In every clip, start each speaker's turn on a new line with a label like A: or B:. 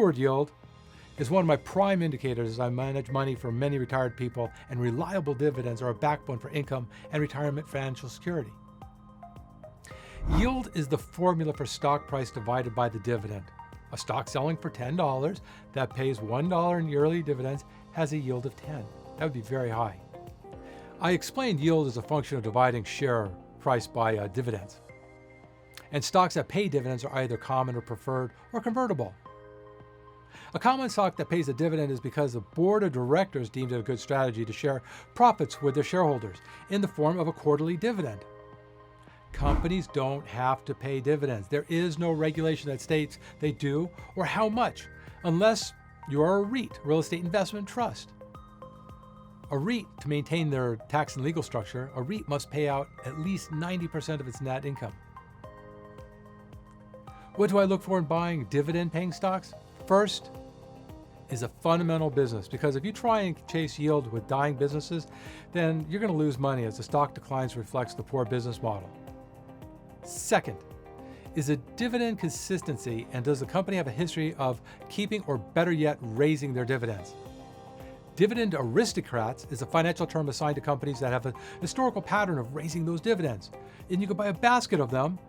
A: forward yield is one of my prime indicators as I manage money for many retired people, and reliable dividends are a backbone for income and retirement financial security. Yield is the formula for stock price divided by the dividend. A stock selling for $10 that pays $1 in yearly dividends has a yield of 10. That would be very high. I explained yield as a function of dividing share price by dividends. And stocks that pay dividends are either common or preferred or convertible. A common stock that pays a dividend is because the board of directors deemed it a good strategy to share profits with their shareholders in the form of a quarterly dividend. Companies don't have to pay dividends. There is no regulation that states they do or how much, unless you are a REIT, real estate investment trust. A REIT, to maintain their tax and legal structure, a REIT must pay out at least 90% of its net income. What do I look for in buying dividend-paying stocks? First is a fundamental business, because if you try and chase yield with dying businesses, then you're going to lose money as the stock declines reflects the poor business model. Second is a dividend consistency, and does the company have a history of keeping or better yet raising their dividends? Dividend Aristocrats is a financial term assigned to companies that have a historical pattern of raising those dividends. And you can buy a basket of them,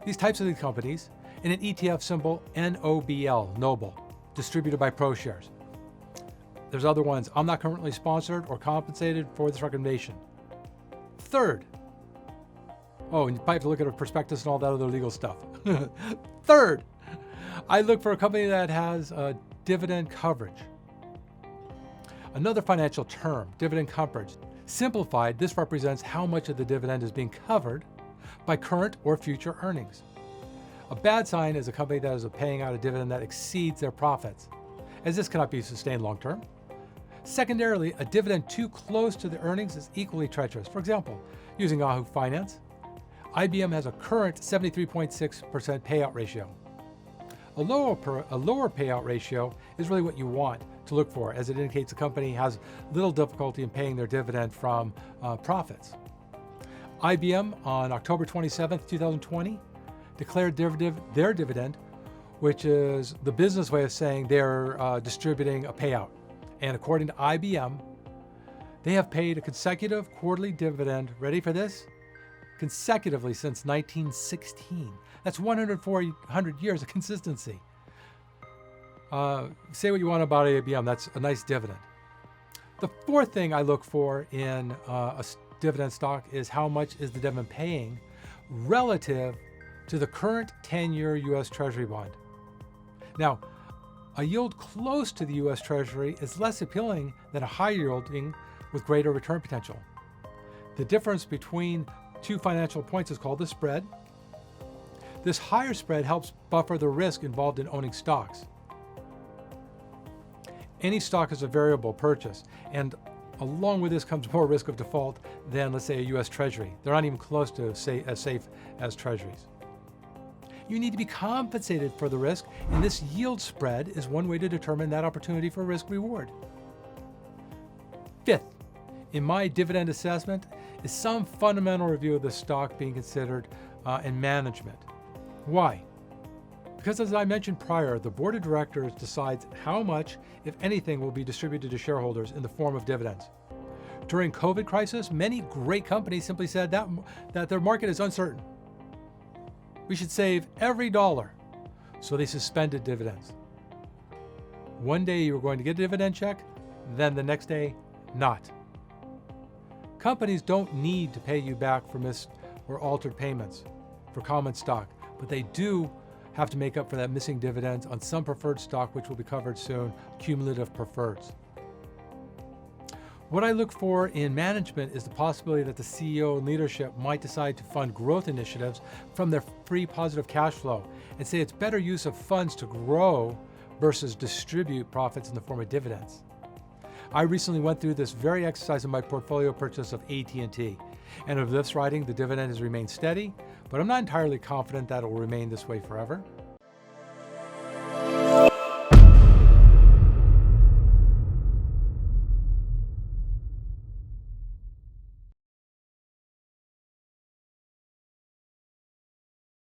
A: these types of these companies, in an ETF symbol NOBL, Noble, distributed by ProShares. There's other ones. I'm not currently sponsored or compensated for this recommendation. Third, and you probably have to look at a prospectus and all that other legal stuff. Third, I look for a company that has dividend coverage. Another financial term, dividend coverage. Simplified, this represents how much of the dividend is being covered by current or future earnings. A bad sign is a company that is paying out a dividend that exceeds their profits, as this cannot be sustained long term. Secondarily, a dividend too close to the earnings is equally treacherous. For example, using Yahoo Finance, IBM has a current 73.6% payout ratio. A lower payout ratio is really what you want to look for, as it indicates the company has little difficulty in paying their dividend from profits. IBM on October 27, 2020, declared their dividend, which is the business way of saying they're distributing a payout. And according to IBM, they have paid a consecutive quarterly dividend, ready for this? Consecutively since 1916. That's 100 years of consistency. Say what you want about IBM, that's a nice dividend. The fourth thing I look for in a dividend stock is how much is the dividend paying relative to the current 10-year U.S. Treasury bond. Now, a yield close to the U.S. Treasury is less appealing than a high yielding with greater return potential. The difference between two financial points is called the spread. This higher spread helps buffer the risk involved in owning stocks. Any stock is a variable purchase, and along with this comes more risk of default than, let's say, a U.S. Treasury. They're not even close to as safe as Treasuries. You need to be compensated for the risk, and this yield spread is one way to determine that opportunity for risk reward. Fifth, in my dividend assessment, is some fundamental review of the stock being considered in management. Why? Because as I mentioned prior, the board of directors decides how much, if anything, will be distributed to shareholders in the form of dividends. During COVID crisis, many great companies simply said that their market is uncertain. We should save every dollar. So they suspended dividends. One day you were going to get a dividend check, then the next day, not. Companies don't need to pay you back for missed or altered payments for common stock, but they do have to make up for that missing dividends on some preferred stock, which will be covered soon, cumulative preferreds. What I look for in management is the possibility that the CEO and leadership might decide to fund growth initiatives from their free positive cash flow and say it's better use of funds to grow versus distribute profits in the form of dividends. I recently went through this very exercise in my portfolio purchase of AT&T, and of this writing, the dividend has remained steady, but I'm not entirely confident that it will remain this way forever.